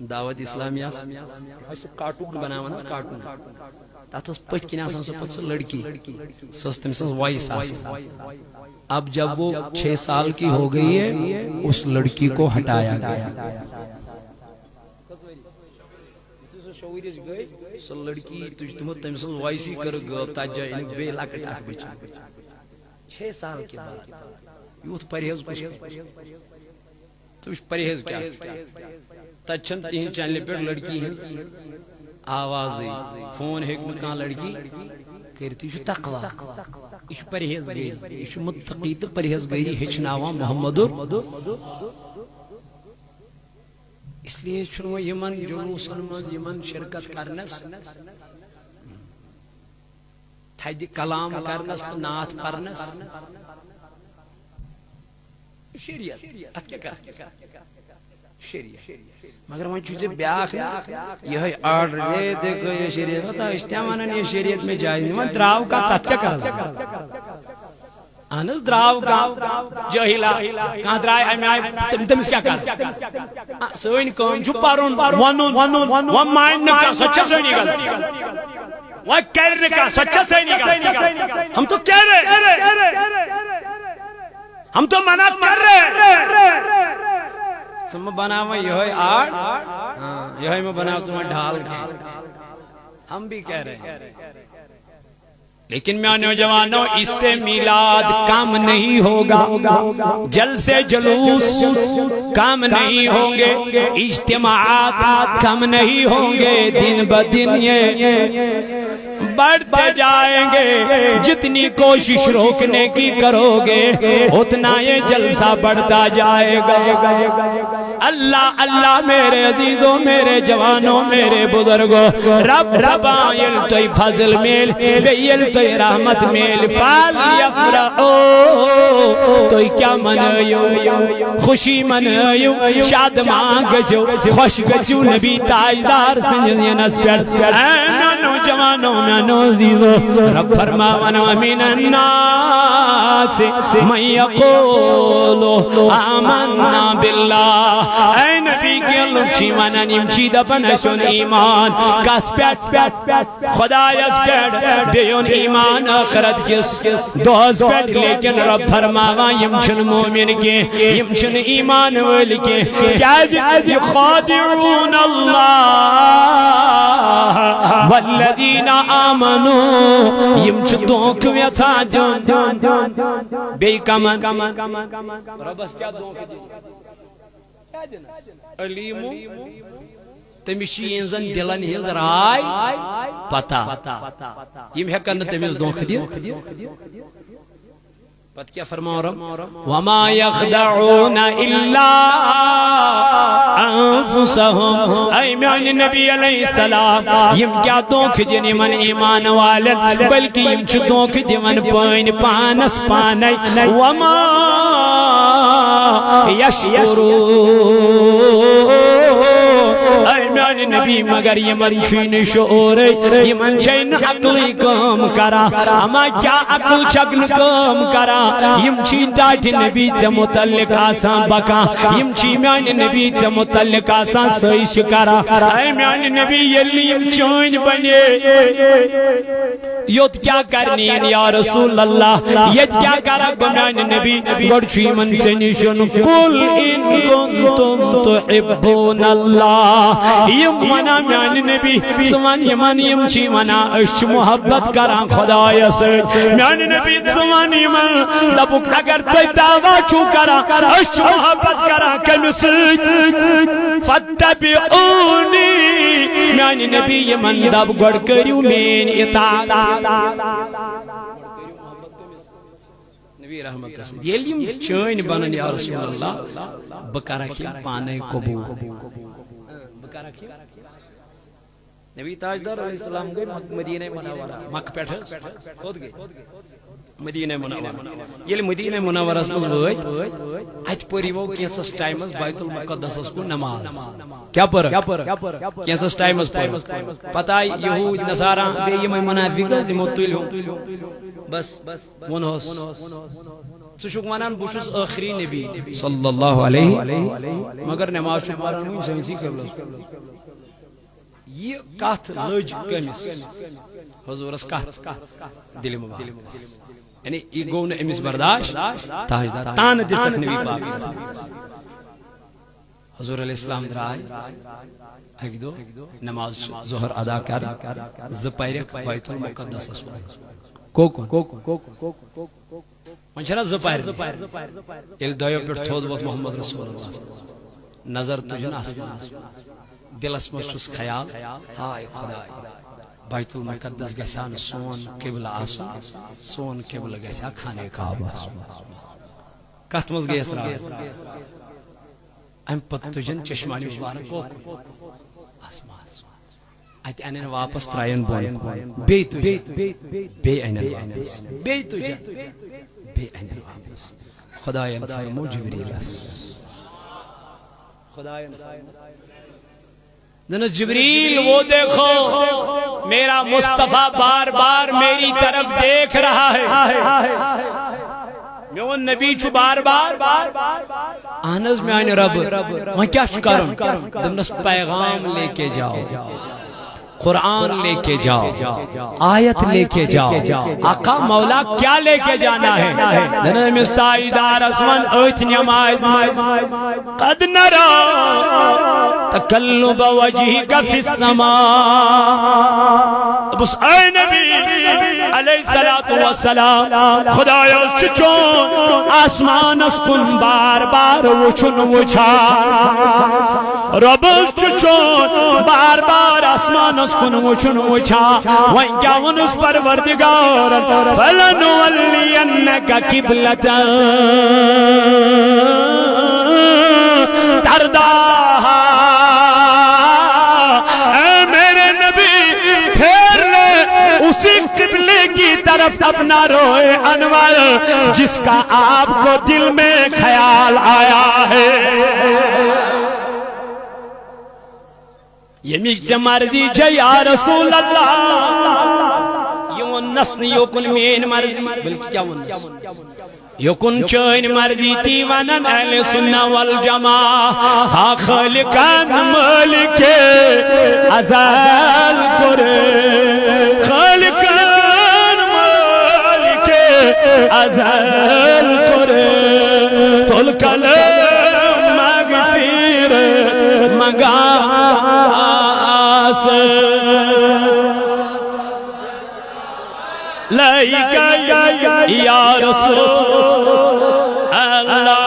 دعوت اسلامیہ کارٹون بناوان کارٹون تات پت کن آسان سہ لڑکی سہ تم سن وائس اب جب وہ 6 سال کی ہو گئی ہے اس لڑکی کو ہٹایا گیا سہ لڑکی تم سن وائس کر غائب تات جائے بے لکٹ اخ بچہ 6 سال کے بعد یوت پرہیز تو پرہیز کیا تچن تین چینل پہ لڑکی ہے آواز فون ہیک کان لڑکی کرتی یہ تقوی یہ پرہیز گئی یہ متقی تو پرہیز گئی ہچناوان محمد اس لیے چھنو یمن جلوسن من یمن شرکت کرنس تھد کلام کرنس تو نعت پرنس شریعت ات کیا کر شریعت مگر وہاں چیزیں بیاکھ یہ آرڈر دے دیکھو یہ شریعت ہوتا استعمانا یہ شریعت میں جائز نہیں وہاں دراؤ کا تت کیا کر انس دراؤ کا جاہلا کہاں درائی آئی آئی تمس کیا کر سوین کون چھو پارون ونون وہاں مائن نکا سچا سوینی گا وہاں کہہ نکا سچا سوینی گا ہم تو کہہ رہے ہم تو منع کر رہے سم بناوا یہ آرٹ یہ میں بناوا سم ڈھال ہم بھی کہہ رہے ہیں لیکن میں نوجوانوں اس سے میلاد کام نہیں ہوگا جلسے جلوس کام نہیں ہوں گے اجتماعات کم نہیں ہوں گے دن بدن یہ بڑھتے جائیں گے جتنی کوشش روکنے کی کرو گے اتنا یہ جلسہ بڑھتا جائے گا اللہ اللہ میرے عزیزوں میرے جوانوں میرے بزرگوں رب ربائل توی فضل میل بیل توی رحمت میل فال یفرعو توی کیا منائیو خوشی منائیو شاد مان گجو خوش گجو نبی تاجدار سنجنس پر اینو جوانوں میں نوزیزو رب فرماونا من الناس من یقولو آمنا باللہ اے نبی کے لچی وانا نمچی دپن سن ایمان کس پیٹ خدا یس پیٹ بیون ایمان آخرت کس دوز پیٹ لیکن رب فرماوا یمچن مومن کے یمچن ایمان وال کے کیا یخادعون اللہ والذین آمنوا یمچ دونک ویسا جان بے کمن ربس کیا دونک علیمو تمشی انزن دلن ہز رائے پتا یم ہیکن تمس دونک دیت پت کیا فرماؤ رب وما یخدعون الا انفسهم اے میان نبی علیہ السلام یم کیا دونک دین من ایمان والد بلکہ یم چھ دونک دیون پین پانس پانے وما یشعرون اے میان نبی مگر یمن چھین شعور یمن چھین عقلی کام کرا اما کیا عقل چگن کام کرا یم چھین ڈاٹی نبی سے متعلق آسان بکا یم چھین میان نبی سے متعلق آسان سوئی شکارا اے میان نبی یلی یم چون بنے یوت کیا کرنی ہے یا رسول اللہ یہ کیا کرا میان نبی گڑچی من سے نشن قل ان کنتم تحبون اللہ یم منا میان نبی سمان یمان یم چی منا اشچ محبت کران خدای سے میان نبی سمان یمان لبک اگر توی دعویٰ چو کرا اشچ محبت کرا کمسیت فتبعونی میان نبی یمان دب گڑ کریو مین اطاعت نبی رحمت رسول یلیم چین بنن یا رسول اللہ بکرکی پانے قبول بکرکی نبی تاجدار علیہ السلام گئے مدینہ منورہ مکہ پیٹھ خود گئے مدینہ منورہ یل مدینہ منورس مز وٲتۍ ات پریو کینسس ٹائمس بیت المقدس کو نماز کیا پر کینسس ٹائمس پر پتہ یہود نصارا بے یم منافق یمو تُلو بس ونہوس ژٕ چھُکھ ونان بہٕ چھُس ٲخری نبی صلی اللہ علیہ مگر نماز چھُ پران وٕنہِ سٲنسی قبلس یہ کتھ لٔج کٔمِس حضورس کتھ دل مبارک یعنی یہ گو نہ امس برداشت تاجدار تان دژک نبی پاک حضور علیہ السلام درائے اک دو نماز ظہر ادا کر ز پرک بیت المقدس من چھنا ز پیر یل دایو پٹھ تھود ووت محمد رسول اللہ نظر تجن آسمان دلس مز چھس خیال ہائے خدائے بیت المقدس گژھان سون قبلہ آسن سون قبلہ گژھا خانہ کعبہ کتھ مز گیس رات ام پت تجن چشمانی مبارک آسمان ات انن واپس ترائن بون بے تجن بے انن واپس بے تجن بے انن واپس خداین فرمو جبریلس خداین جبریل وہ دیکھو میرا مصطفیٰ بار بار میری طرف دیکھ رہا ہے میون نبی چھو بار بار آنز میں آنے رب وہاں کیا شکرم دمنس پیغام لے کے جاؤ قرآن لے کے جاؤ آیت لے کے جاؤ آقا مولا کیا لے کے جانا ہے دنم استعیدار اسمن ایت نمائز قد نرا تقلب وجہک فی السماء بس اے نبی علیہ السلام خدایا چچون آسمان اسکن بار بار وچن وچھا رب چچون بار بار آسمان اسکن وچن وچھا وائن کیا ونس پروردگار فلنولینک قبلتا ترداہا اے میرے نبی پھیر لے اسی قبلے کی طرف اپنا روئے انور جس کا آپ کو دل میں خیال آیا ہے یہ مجھے مرضی جے یا رسول اللہ یہ نسن یوکن مین مرضی بلکہ کیا ونس یوکن چین مرضی تی ونن اہل سنہ والجماع ہاں خالقان مالک ازال کرے خالقان مالک ازال کرے تل کلم مغفیر مگا لائک یا رسول اللہ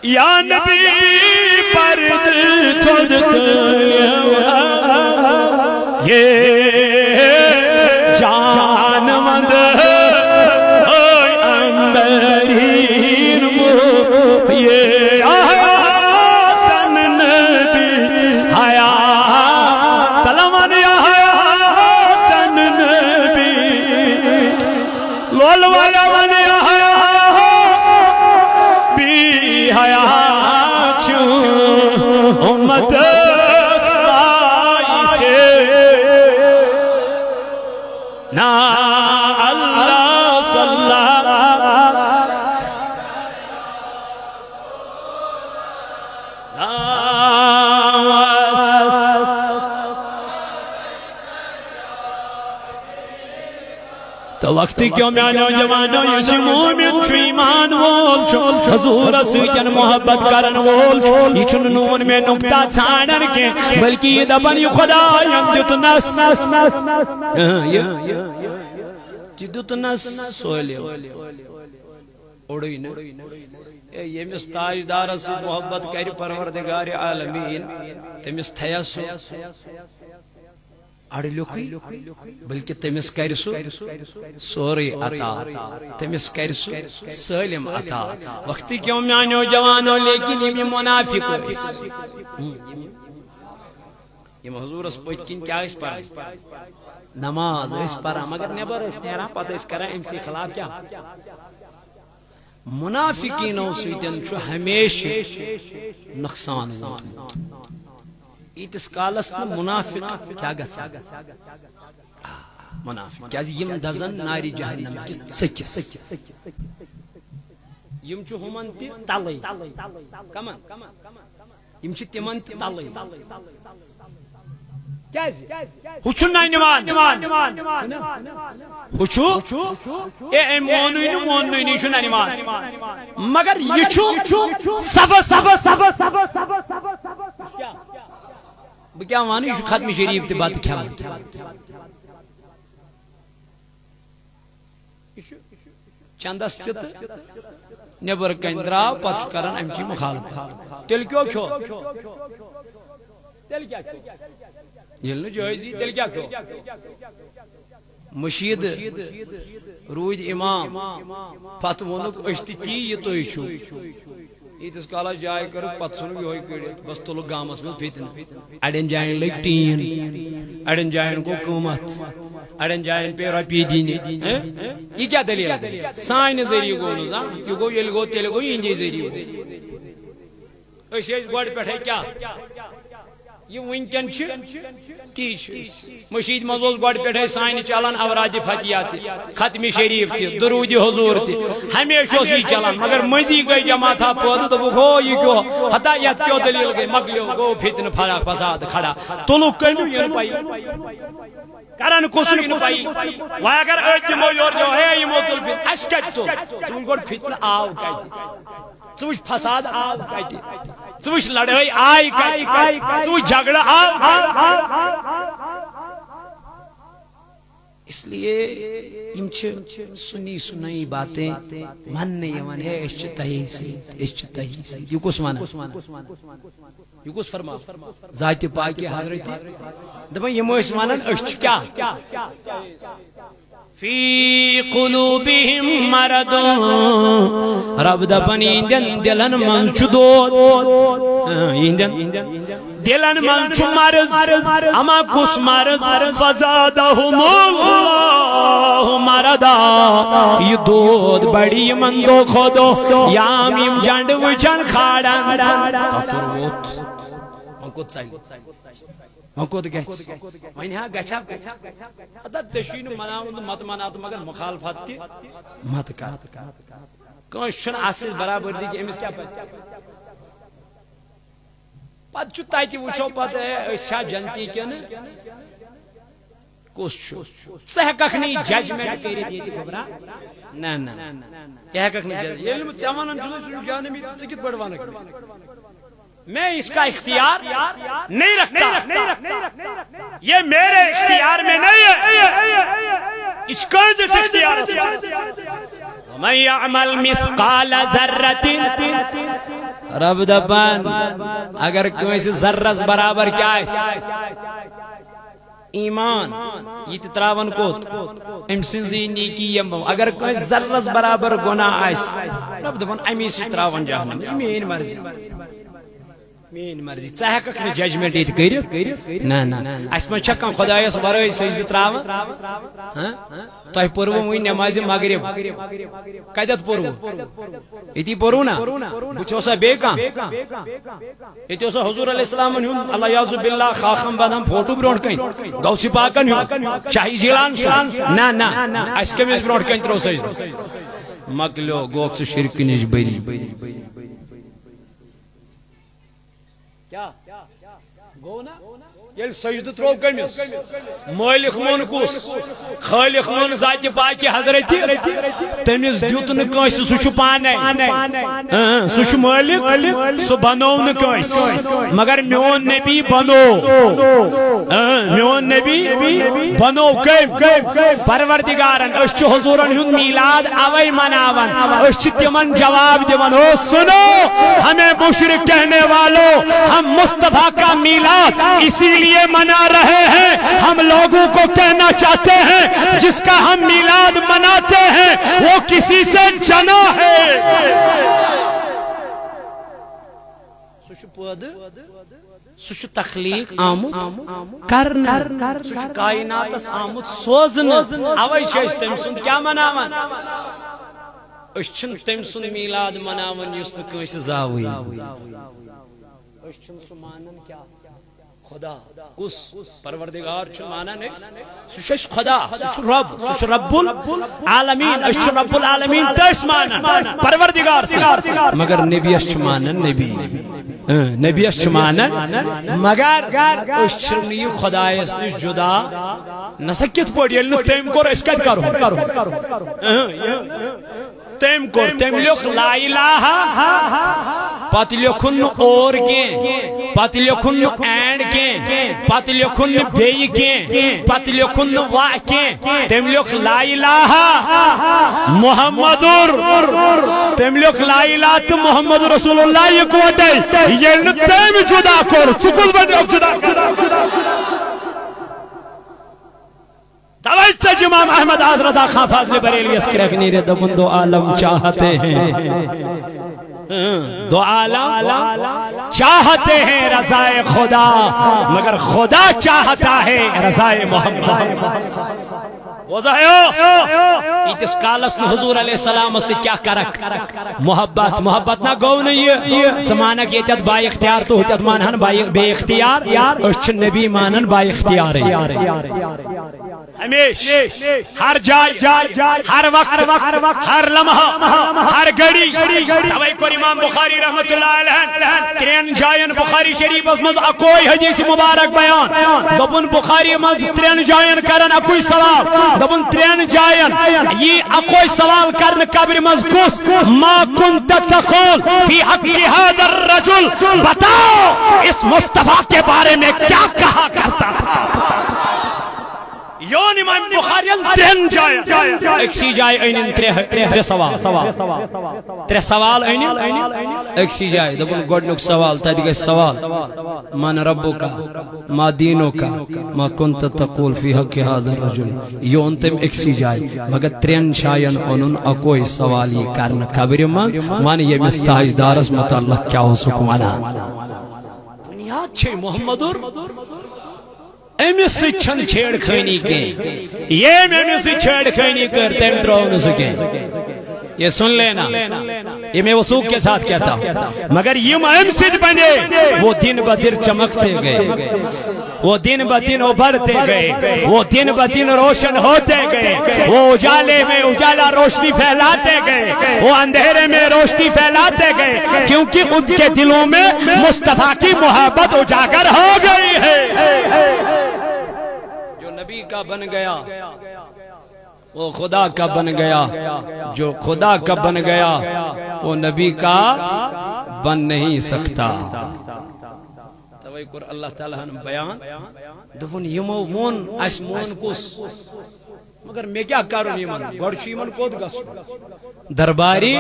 یا نبی پرد تھود یہ جان مند یہ آیاتن نبی حیات تلوان یا حیاتن نبی لول والا ون یا حیات بی حیات چون امت سائی سے نا اللہ صلی تو وقتی کیوں میں نوجوانوں یسی مومن چھو ایمان وول چھو حضور سویتن محبت کرن وول چھو یہ چھن نون میں نکتہ چھانن کے بلکہ یہ دبن یہ خدا یندت نس جدت نس سولی اڑوی نا یہ مستاجدار سے محبت کری پروردگار عالمین تمس تھیسو اڑی لوکی بلکہ تمس کرسو سوری عطا تمس کرسو سالم عطا وقتی کیوں میانو جوانو لیکن یہ منافق یم حضورس پت کن کیا پڑھ نماز پڑھان مگر نبر نیران پتہ کران امسی خلاف کیا منافقینو سۭتۍ چھُ ہمیشہ نقصان ووتمُت ییتِس کالس نہٕ منافق کیا گژھان منافق کیازِ یم دزن نارِ جہنم کِس ژٔکِس یم چھِ ہُمن تہِ تلے کمن یم چھِ تِمن تہِ تلے ہُہ چھُ نہ نِوان ہُہ چھُ اے أمۍ مونُے نہٕ موننُے نہٕ یہِ چھُ نہ نِوان مگر یہِ چھُ سبس بہٕ کیٛاہ وَنہٕ یہِ چھُ ختمہِ شریٖف تہِ بتہٕ کھٮ۪وان چندس تہِ تہٕ نیبر کَنۍ درٛاو پتہٕ چھُ کران امچی مخالفت تیٚلہِ کیٛاہ کھیوٚو تیٚلہِ کیٛاہ کھیوٚو ییٚلہِ نہٕ جٲیزی تیٚلہِ کیٛاہ کھیوٚو مشیٖد روٗدۍ اِمام پتہٕ ووٚنُکھ أسۍ تہِ تی یہِ تُہۍ چھُو ییٖتِس کالس جاے کٔرٕکھ پتہٕ ژھُنُکھ یِہوے کٔڑِتھ بس تُلُکھ گامس منٛز فِتنہٕ اڑٮ۪ن جاین لٔگۍ ٹیٖن اڑٮ۪ن جاین گوٚو قۭمتھ اڑٮ۪ن جاین پیٚیہِ رۄپیہِ دِنہِ یہِ کیٛاہ دٔلیٖل سانہِ ذٔریعہٕ گوٚو نہٕ زانٛہہ یہِ گوٚو ییٚلہِ گوٚو تیٚلہِ گوٚو یِہنٛدے ذٔریعہٕ أسۍ ٲسۍ گۄڈٕ پٮ۪ٹھے کیٛاہ یہ ونکن تی مشید مز گۄڈٕ پٮ۪ٹھے سانہِ چلان اوراد فتح تہِ ختم شریف تہِ درود حضور تہِ ہمیشہ اوس یہ چلان مگر مزی گئی جماعتھا پٲدٕ دوٚپُکھ ہو یہ کیٛاہ ہتا یتھ کیٛاہ دلیٖل گئی مکلیو گوٚو فتنہٕ فراق فساد کھڑا تُلُکھ کٔمِو یہِ نہٕ پَیی کران کُسُے نہٕ پَیی وۄنۍ اگر أسۍ دِمو یورٕ جو ہے یِمو تُل فتنہٕ اَسہِ کتہِ تُل ژٕ وٕچھ گۄڈٕ فتنہٕ آو کتہِ ژٕ وٕچھ فساد آو کتہِ ژٕ وٕچھ لڑٲے آئی کتہِ ژٕ وٕچھ جھگڑٕ آو اس لیے یم چھِ سنی سنائی باتیں وننہٕ یِوان ہے أسۍ چھِ تۄہی سۭتۍ أسۍ چھِ تۄہی سۭتۍ یہِ کُس ونان یہِ کُس فرما ذاتِ پاکہِ حضرتِ دپان یِم ٲسۍ ونان أسۍ چھِ کیٛاہ فی قلوبہم مرض رب دپان یہندین دلن منٛز چھُ دود یہندین دلن منٛز چھُ مرض اما کُس مرض فزادہم اللہ مرضا یہ دود بڑی یمن دۄہ کھۄتہٕ دۄہ یام یم جنڈ وٕچھان کھاران وۄنۍ ہا گژھِ ہا ادا ژےٚ چھُے نہٕ مناوُن تہٕ مت منا تہٕ مگر مخالفت تہِ مت کر کٲنٛسہِ چھُنہٕ اتھ سۭتۍ برابردی کہِ أمِس کیٛاہ پزِ پتہٕ چھُ تتہِ وٕچھو پتہٕ أسۍ چھا جنتی کِنہٕ کُس چھُ ژٕ ہٮ۪ککھ نہٕ یہِ ججمنٹ کٔرِتھ ییٚتہِ گوٚبرا نہ نہ یہِ ہٮ۪ککھ نہٕ ییٚلہِ نہٕ ژےٚ ونان چھُنہٕ سُہ چھُ جہنمی تہٕ ژٕ کِتھ پٲٹھۍ ونکھ میں اس کا اختیار نہیں رکھتا یہ میرے اختیار میں نہیں ہے اس کو جس اختیار سے وَمَن يَعْمَلْ مِثْقَالَ ذَرَّةٍ رب دپان اگر کٲنٛسہِ ذرس برابر کیٛاہ آسہِ ایمان یہ تہِ تراون کوٚت أمۍ سٕنٛزٕے نیکی یِمو اگر کٲنٛسہِ ذرس برابر گۄناہ آسہِ رب دپان امی سۭتۍ تراون جہنم یہِ میٛٲنۍ مرضی میٛٲنۍ مرضی ژٕ ہٮ۪ککھ نہٕ ججمنٹ ییٚتہِ کٔرِتھ نہ نہ اَسہِ منٛز چھا کانٛہہ خۄدایس ورٲے سجدٕ تراوان تۄہہِ پوٚروٕ وٕنۍ نٮ۪مازِ مغرب کتٮ۪تھ پوٚروٕ ییٚتی پوٚروٕ نا بٕتھِ اوسا بیٚیہِ کانٛہہ ییٚتہِ اوسا حضوٗر علیہ السلامن ہُنٛد اللہ یعوذ باللہ خاخم بادام فوٹو برونٛٹھ کَنۍ غوثِ پاکن ہُنٛد شاہی جیلان سُنٛد نہ نہ اَسہِ کٔمِس برونٛٹھ کَنۍ ترٛوو سجدٕ مکلیو گوٚکھ ژٕ شرکہٕ نِش بٔری کیا گو نا ییٚلہِ سجدٕ ترٛوو کٔمِس مٲلِک مون کُس خٲلق مون ذاتِ پاکہِ حضرتِ تٔمِس دیُت نہٕ کٲنٛسہِ سُہ چھُ پانے سُہ چھُ مٲلِک سُہ بنوو نہٕ کٲنٛسہِ مگر میون نبی بنوو میون نبی بنوو کٔمۍ پروردگارن أسۍ چھِ حضوٗرن ہُنٛد میلاد اوے مناوان أسۍ چھِ تِمن جواب دِوان او سنو ہمیں مشرک کہنے والوں ہم مصطفیٰ کا میلاد اسی لیے منا رہے ہیں ہم لوگوں کو کہنا چاہتے ہیں جس کا ہم میلاد مناتے ہیں وہ کسی سے جنا ہے سہ تخلیق آمت کرن سہ کائناتس آمت سوزن اوے تم سند کیا مناوان تم سند میلاد مناوان یس نس زاوی سہ مانن کیا خدا کس پروردگار مانان سہ خدا سہ رب سہ رب العالمین رب العالمین تس مانان پروردگار مگر نبی مانان نبی نبی مانان مگر یہ خدایس نش جدا نسا کت پہ یل تم کور اس کت کرو تم کور تم لکھ لا الہ پتہ لکھن اور کی پتہ لکھن اینڈ کی پتہ لکھن بیٚیہِ کی پتہ لکھن وا کی تم لکھ لا الہ محمد تم لکھ لا الہ تو محمد رسول اللہ یکوٹے یل تم جدا کور ژٕ بن جدا توجہ امام احمد آز رضا خان فاضل بریلوی اس کرک نیرے دبن دو عالم چاہتے ہیں دو عالم چاہتے ہیں رضائے خدا مگر خدا چاہتا ہے رضائے محمد اس کالس میں حضور علیہ السلام سے کیا کرک محبت محبت نہ گو نہیں زمانہ کی اتیت با اختیار تو اتیت مانہن بے اختیار اچھ نبی مانن با اختیار ہمیش ہر جائے ہر وقت ہر لمحہ ہر گھڑی توئی کو امام بخاری رحمت اللہ علیہ ترین جائن بخاری شریف مز اکوئی حدیث مبارک بیان دبن بخاری مز ترین جائن کرن اکوئی سوال دبن ترین جائن یہ اکوئی سوال کرن قبر مز کس ما کنت تقول فی حق هذا الرجل بتاؤ اس مصطفیٰ کے بارے میں کیا کہا کرتا تھا یون امام بخاری ترین جائن اکسی جائے اینن ترے سوال اینن اکسی جائے دبن گوڑنک سوال تا دیگه سوال من ربو کا ما دینو کا ما کنت تقول فی حق هذا الرجل یون تم اکسی جائے مگر ترین شائن انن اکوئی سوال یہ کرن قبر من یہ مستاج دارس متعلق کیا ہو سکمانا بنیاد چھے محمد امس چھن چھیڑ خانی کے یہ امس چھیڑ خانی کر تم ترو نہ سکے یہ سن لینا یہ میں وثوق کے ساتھ کہتا ہوں مگر یم ام سے بنے وہ دن بدن چمکتے گئے وہ دن بدن ابھرتے گئے وہ دن بدن روشن ہوتے گئے وہ اجالے میں اجالا روشنی پھیلاتے گئے وہ اندھیرے میں روشنی پھیلاتے گئے کیونکہ ان کے دلوں میں مصطفیٰ کی محبت اجاگر ہو گئی ہے جو نبی کا بن گیا وہ خدا کا بن گیا جو خدا کا بن گیا وہ نبی کا بن نہیں سکتا توقر اللہ تعالیٰ نے بیان دفن یمو مون اس مون کس مگر میں کیا کروں یمن گوڑچی یمن کود گس درباری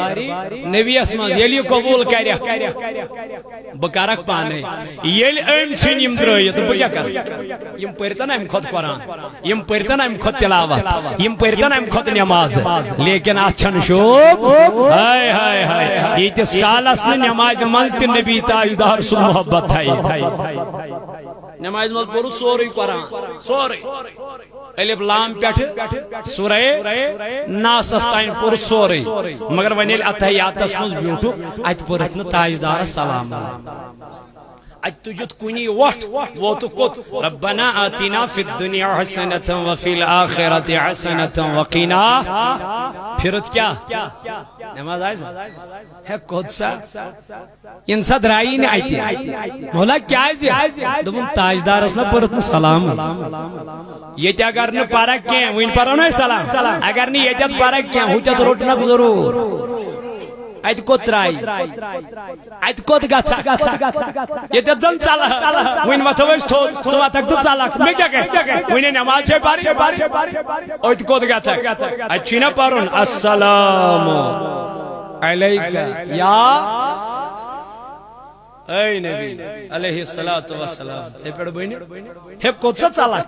نبی اسمان یلی قبول کریا بکارک پانے یلی ام چھن یم دروی تو بکیا کر یم پرتن ام خود قرآن یم پرتن ام خود تلاوت یم پرتن ام خود نماز لیکن اچھن شوب ہائے ہائے ہائے یہ تس کالس نے نماز منزت نبی تاجدار سو محبت ہے نماز مز پورو سوری قرآن سوری الف لام پیٹھ سورہ ناس استائن پور سوری مگر ونیل اتحیات اسمز بیوٹو ات پورتن تاجدار سلام ات تجد کنی وقت وہ تو کت ربنا آتنا فی الدنیا حسنتا وفی الاخرت حسنتا وقینا پھرت کیا نماز آئیس ہے قدسہ ان صدرائی نے آئیتی مولا کیا ہے دبن تاجدار اسنا پورتن سلام یہ تے اگر نہ پارک کیں وین پرونو سلام اگر نہیں یہ تے پارک کیں ہوتا تو روٹنا ضرور ایت کو ترائی ایت کو گچھا یہ تے دن چلا وین متوش تو سوا تک دن چلا میں کیا کہ وین نماز چھ پاری ایت کو گچھا اچھی نہ پرون السلام علیکہ یا اے نبی علیہ السلام سے پڑھ بہن ہے کوڅه چلا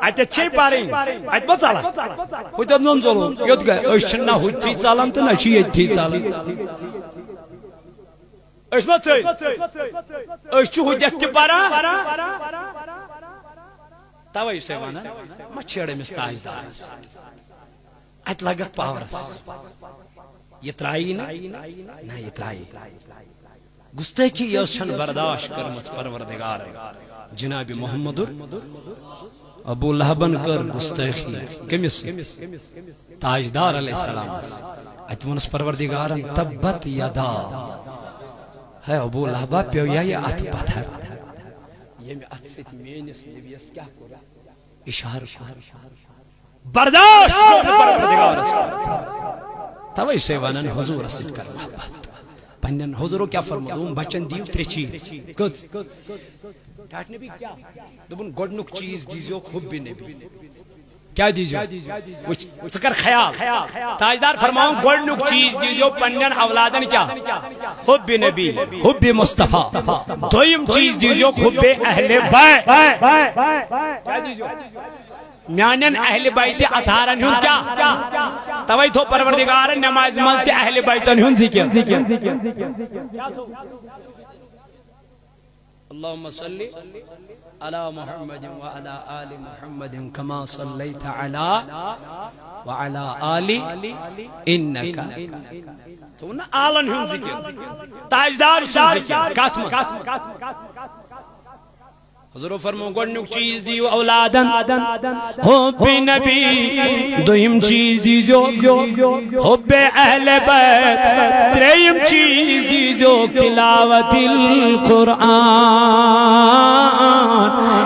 اتے چھ پاری ات بہ چلا ہوت نون زولو یوت گئے اشنا ہوتی چالم تو نشی یتی چالم اس ما تھے اس چھو ہجت کی پارا توائی سے وانا ما چھیڑے مستاج دارس ات لگت پاورس یہ ترائی نا یہ ترائی گستاخی یہ چھن برداشت کرمت پروردگار جناب محمد ابو لہبن کر گستاخی کمس تاجدار علیہ السلام ات ونس پروردگارن تبت یدا ہے ابو لہبا پیو یہ ات پتھر یہ میں ات سیت مینس نبیس کیا کورا اشار برداشت پروردگار توائی سے ونن حضور سیت کر محبت پنن حضورو کیا فرمودون بچن دیو ترے چیز کچھ ٹاٹ نبی کیا دبن گوڑنک چیز دیزو حب نبی کیا دیزو ذکر خیال تاجدار فرماؤں گوڑنک چیز دیزو پنن اولادن کیا حب نبی حب مصطفیٰ دویم چیز دیزو حب اہل بیت کیا دیزو میانن اہل بیت اطہارن ہن کیا توائی تو پروردگارن نماز مزد اہل بیتن ہن ذکر اللہم صلی علی محمد وعلی آل محمد کما صلیت علی وعلی آل انکا تو نا آلن ہن ذکر تاجدار سن ذکر کاتم حضور فرمو گوڑنک چیز دیو اولادن حب نبی دویم چیز دیزو حب اہل بیت تریم چیز دیزو تلاوت القرآن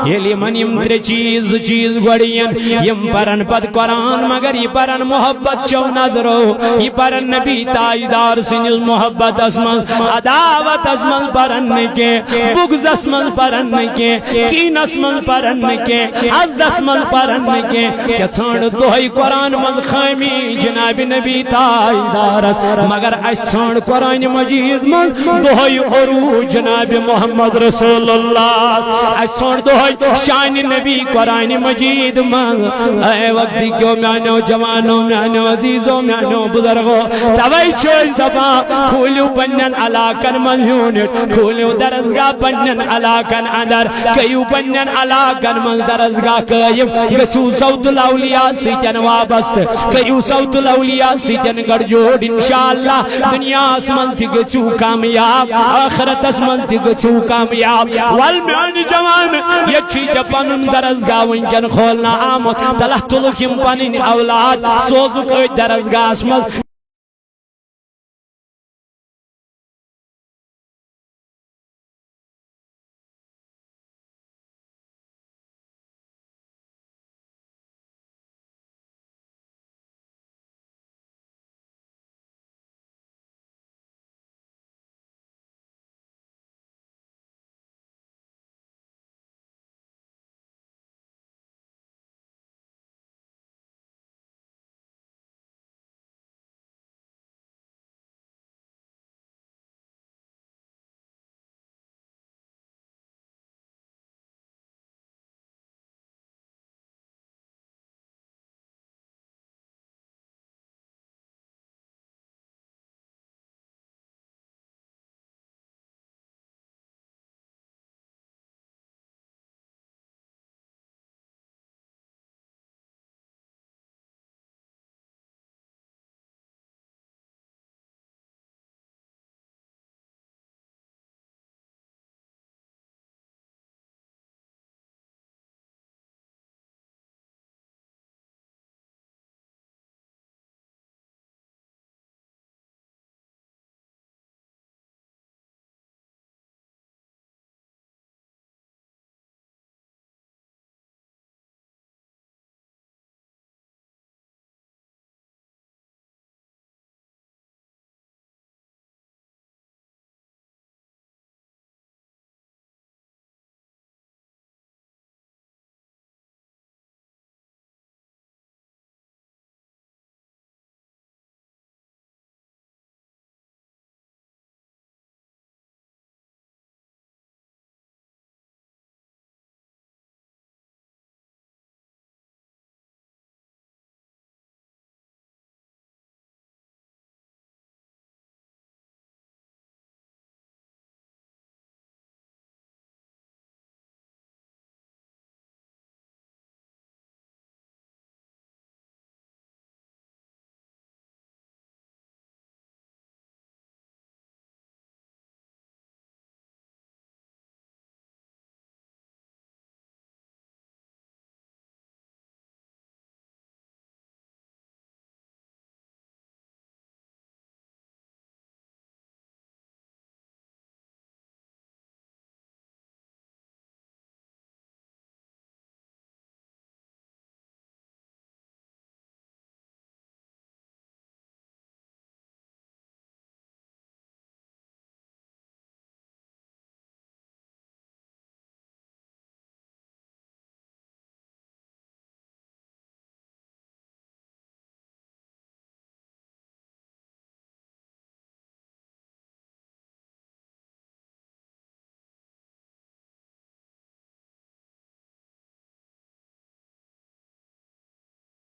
یلی من یم تر چیز گوڑین یم پرن پد قرآن مگر یہ پرن محبت چو نظرو یہ پرن نبی تاجدار سنجز محبت اسمن عداوت اسمن پرن کے بغض اسمن پرن کے کین اسمن پرن کے حزد اسمن پرن کے چسان دوہی قرآن مز خامی جناب نبی تاجدارس مگر اسان قرآن مجید مز دوہی عروج جناب محمد رسول اللہ اسان دوہی شان نبی قرآن مجید مز اے وقتی کیوں میانو جوانو میانو عزیزو میانو بزرگو توائی چوز دبا کھولیو پنن علاقن من یونٹ کھولیو درزگاہ پنن علاقن اندر کئیو پنن علاقن من درزگاہ قائم گسو صوت الاولیاء سیتن وابست کئیو صوت الاولیاء سیتن گڑ جوڑ انشاءاللہ دنیا اسمن تھی گسو کامیاب آخرت اسمن تھی گسو کامیاب والمیان جوان یچی جپنن درزگاہ ونجن کھولنا آمد تلہ تلکیم پنن اولاد سوزو کوئی درزگاہ اسمن